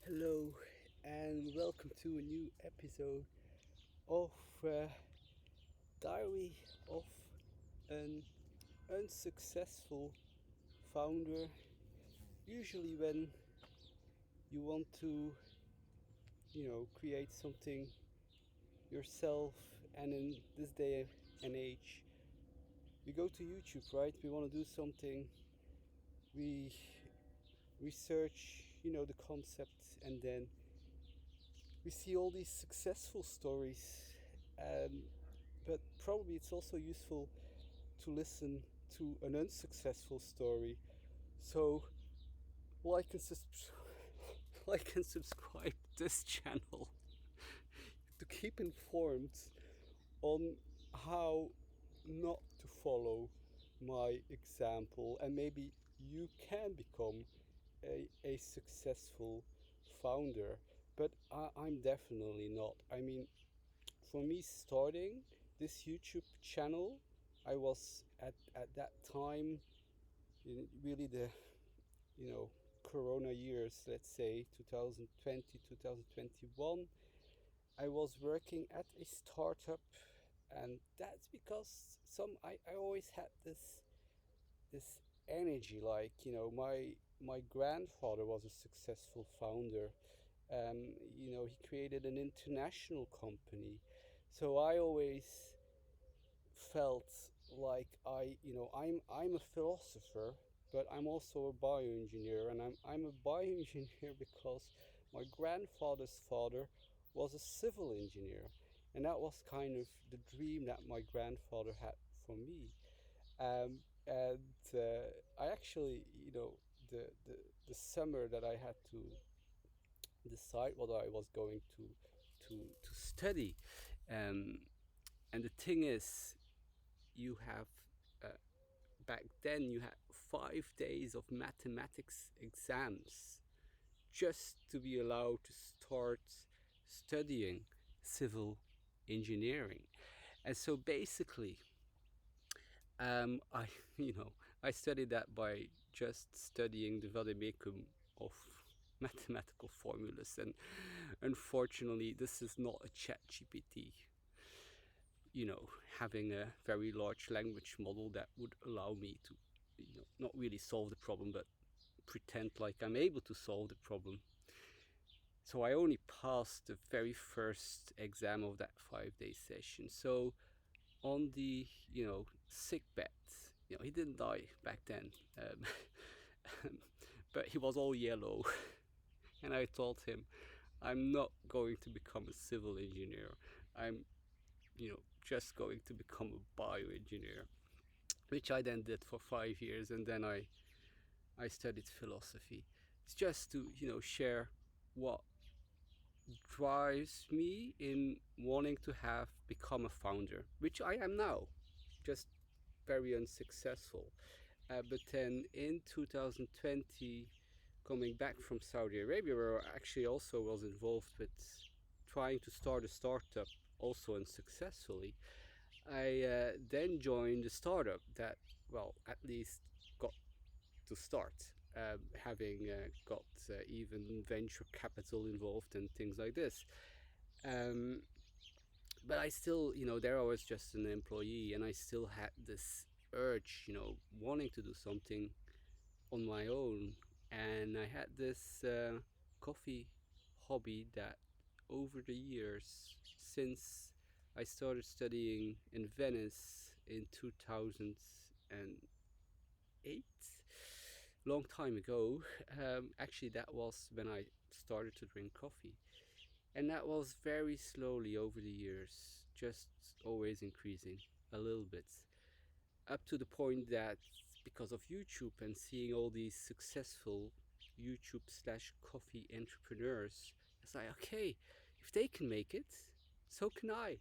Hello, and welcome to a new episode of Diary of an Unsuccessful Founder. Usually, when you want to, create something yourself, and in this day and age, we go to YouTube, right? We want to do something, we research, the concept, and then we see all these successful stories. Um, but probably it's also useful to listen to an unsuccessful story. So like and, like and subscribe this channel to keep informed on how not to follow my example, and maybe you can become a successful founder. But I'm definitely not. I mean, for me, starting this YouTube channel, I was at that time in really the corona years, let's say 2020, 2021. I was working at a startup, and that's because I always had this energy, like, my grandfather was a successful founder. He created an international company. So I always felt like I'm a philosopher, but I'm also a bioengineer, and I'm a bioengineer because my grandfather's father was a civil engineer, and that was kind of the dream that my grandfather had for me. And I actually, the summer that I had to decide what I was going to study, um, and the thing is, you have uh, back then you had 5 days of mathematics exams just to be allowed to start studying civil engineering. And so basically, I I studied that by just studying the vademecum of mathematical formulas. And unfortunately, this is not a chat gpt, having a very large language model that would allow me to, not really solve the problem, but pretend like I'm able to solve the problem. So I only passed the very first exam of that 5 day session. So on the, sick bed, he didn't die back then, but he was all yellow. And I told him, I'm not going to become a civil engineer. I'm, just going to become a bioengineer, which I then did for 5 years, and then I studied philosophy. It's just to, share what drives me in wanting to have become a founder, which I am now, just very unsuccessful. But then in 2020, coming back from Saudi Arabia, where I actually also was involved with trying to start a startup, also unsuccessfully, I then joined a startup that, well, at least got to start, having got even venture capital involved and things like this. Um, but I still, there I was just an employee, and I still had this urge, wanting to do something on my own. And I had this coffee hobby that over the years, since I started studying in Venice in 2008, long time ago. Actually, that was when I started to drink coffee. And that was very slowly over the years, just always increasing a little bit, up to the point that because of YouTube and seeing all these successful YouTube/coffee entrepreneurs, it's like, okay, if they can make it, so can I.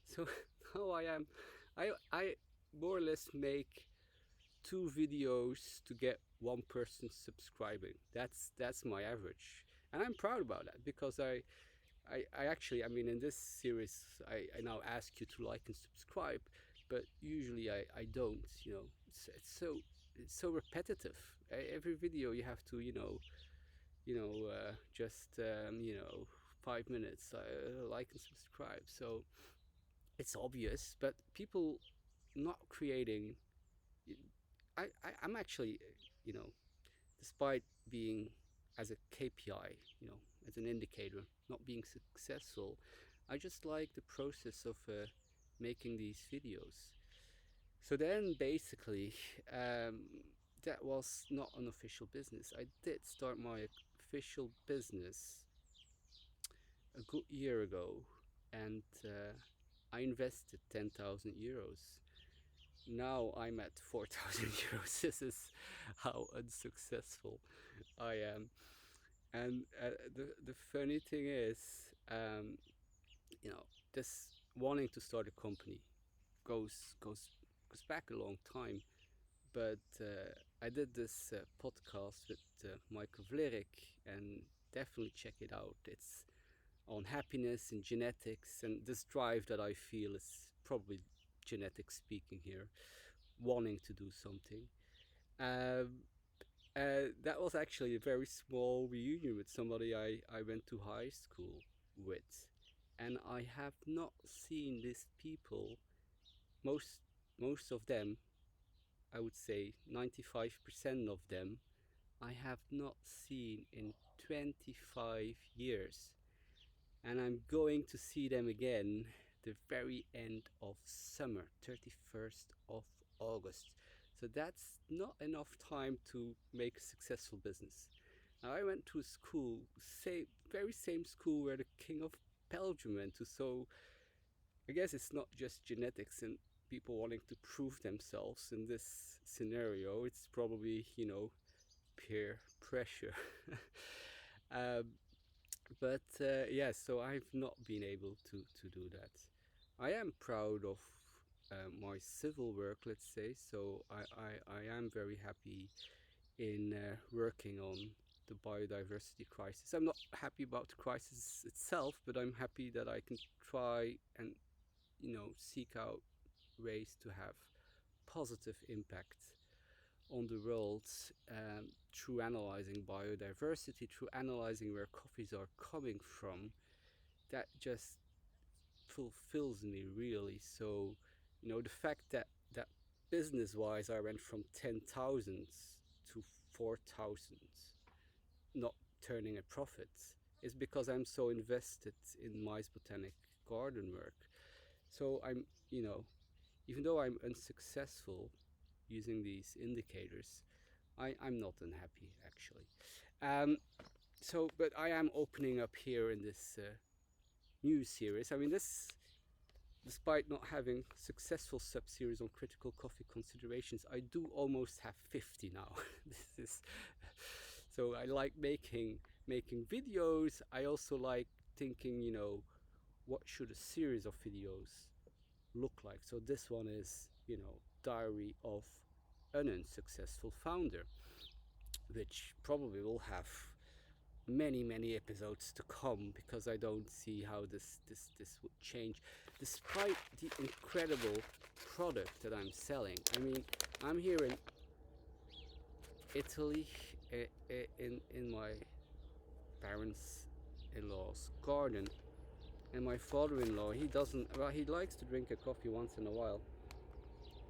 So now I more or less make 2 videos to get one person subscribing. That's my average, and I'm proud about that, because I actually, I mean, in this series, I now ask you to like and subscribe, but usually I don't. It's so repetitive. Every video you have to, just 5 minutes, like and subscribe. So it's obvious, but people not creating. I'm actually, you know, despite being as a KPI, as an indicator, not being successful, I just like the process of making these videos. So then basically, um, that was not an official business. I did start my official business a good year ago, and I invested 10,000 euros. Now I'm at 4,000 euros. This is how unsuccessful I am. And the funny thing is, um, you know, this wanting to start a company goes goes goes back a long time. But I did this podcast with Michael Vlerik, and definitely check it out. It's on happiness and genetics, and this drive that I feel is probably genetic speaking here, wanting to do something. Um, that was actually a very small reunion with somebody I went to high school with, and I have not seen these people. Most most of them, I would say 95% of them, I have not seen in 25 years, and I'm going to see them again the very end of summer, 31st of August. So that's not enough time to make a successful business. Now, I went to a school, very same school where the King of Belgium went to, so I guess it's not just genetics and people wanting to prove themselves in this scenario. It's probably, peer pressure. um, but yeah, so I've not been able to do that. I am proud of my civil work, let's say. So I am very happy in working on the biodiversity crisis. I'm not happy about the crisis itself, but I'm happy that I can try and seek out ways to have positive impact on the world, through analyzing biodiversity, through analyzing where coffees are coming from. That just fulfills me really. So, the fact that business wise I went from 10,000 to 4,000, not turning a profit, is because I'm so invested in my botanic garden work. So even though I'm unsuccessful using these indicators, I'm not unhappy actually. Um, but I am opening up here in this new series. I mean, this, despite not having successful sub-series on critical coffee considerations, I do almost have 50 now. This is so I like making videos. I also like thinking, what should a series of videos look like. So this one is, Diary of an Unsuccessful Founder, which probably will have many episodes to come because I don't see how this would change, despite the incredible product that I'm selling. I mean, I'm here in Italy, in my parents-in-law's garden, and my father-in-law, he doesn't. Well, he likes to drink a coffee once in a while,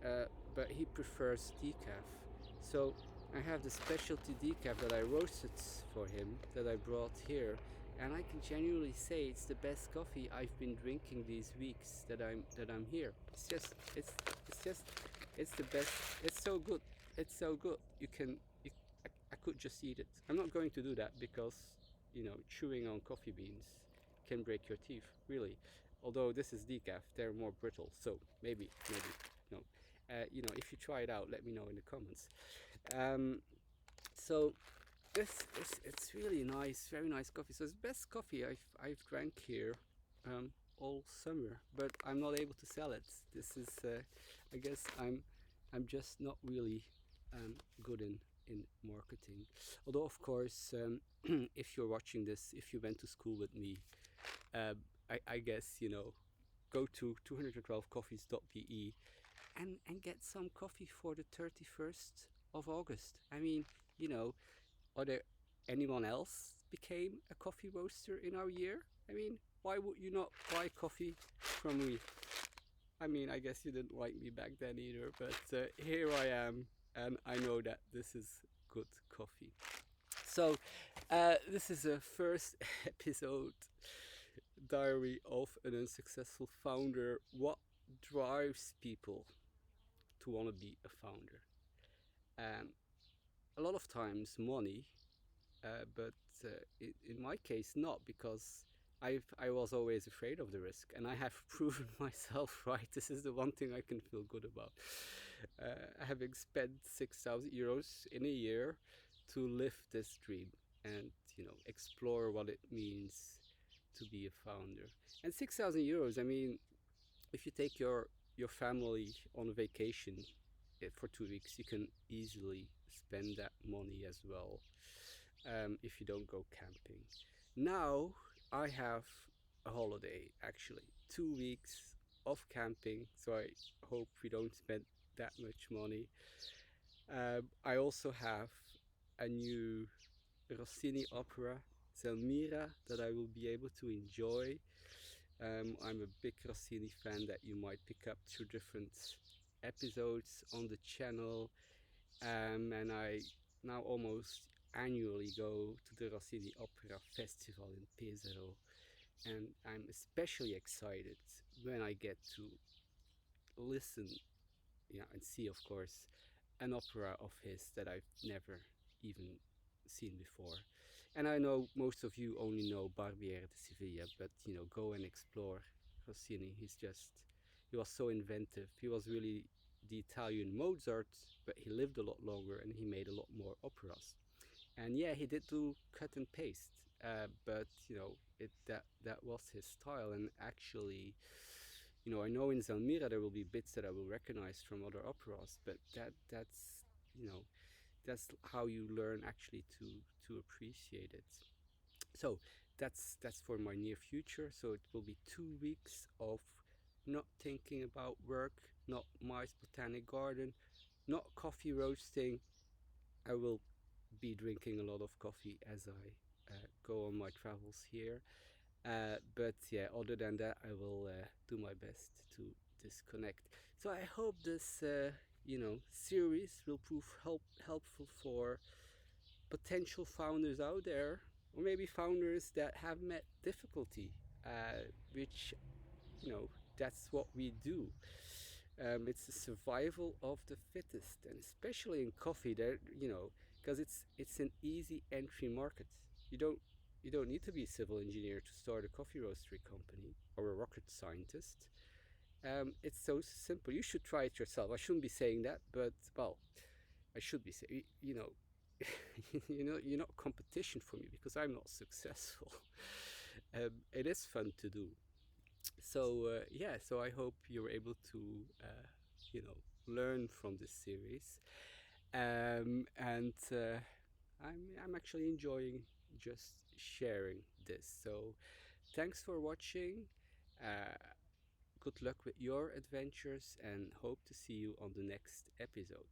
uh, but he prefers decaf. So I have the specialty decaf that I roasted for him that I brought here, and I can genuinely say it's the best coffee I've been drinking these weeks that I'm here. It's just it's the best. It's so good. It's so good. I could just eat it. I'm not going to do that because chewing on coffee beans can break your teeth, really. Although this is decaf, they're more brittle, so maybe no. If you try it out, let me know in the comments. Um, so this it's really nice, very nice coffee. So it's the best coffee I've drank here all summer, but I'm not able to sell it. This is, I guess, I'm just not really good in marketing. Although of course, if you're watching this, if you went to school with me, uh, I guess go to 212coffees.be and get some coffee for the 31st of August. I mean, are there? anyone else became a coffee roaster in our year? I mean, why would you not buy coffee from me? I mean, I guess you didn't like me back then either, but here I am, and I know that this is good coffee. So, this is a first episode diary of an unsuccessful founder. What drives people to want to be a founder? Um, a lot of times, money, but in my case, not, because I was always afraid of the risk, and I have proven myself right. This is the one thing I can feel good about. Having spent €6,000 in a year to live this dream and explore what it means to be a founder. And €6,000, I mean, if you take your family on a vacation for 2 weeks, you can easily spend that money as well, if you don't go camping. Now I have a holiday, actually 2 weeks of camping, so I hope we don't spend that much money. I also have a new Rossini opera, Zelmira, that I will be able to enjoy. I'm a big Rossini fan that you might pick up through different episodes on the channel, and I now almost annually go to the Rossini Opera Festival in Pesaro, and I'm especially excited when I get to listen, and see, of course, an opera of his that I've never even seen before. And I know most of you only know Barbiere de Sevilla, but go and explore Rossini. He was so inventive. He was really the Italian Mozart, but he lived a lot longer and he made a lot more operas. And yeah, he did do cut and paste, but that was his style. And actually, I know in Zelmira there will be bits that I will recognize from other operas, but you know that's how you learn actually to appreciate it. So that's for my near future. So it will be 2 weeks of not thinking about work, not my botanic garden, not coffee roasting. I will be drinking a lot of coffee as I go on my travels here. But yeah, other than that, I will do my best to disconnect. So I hope this series will prove helpful for potential founders out there, or maybe founders that have met difficulty, which that's what we do. It's the survival of the fittest, and especially in coffee, there, because it's an easy entry market. You don't you don't need to be a civil engineer to start a coffee roastery company or a rocket scientist. It's so simple. You should try it yourself. I shouldn't be saying that, but well, I should be saying, you're not competition for me because I'm not successful. It is fun to do. So yeah, so I hope you're able to learn from this series, and I'm actually enjoying just sharing this. So thanks for watching. Uh, Good luck with your adventures, and hope to see you on the next episode.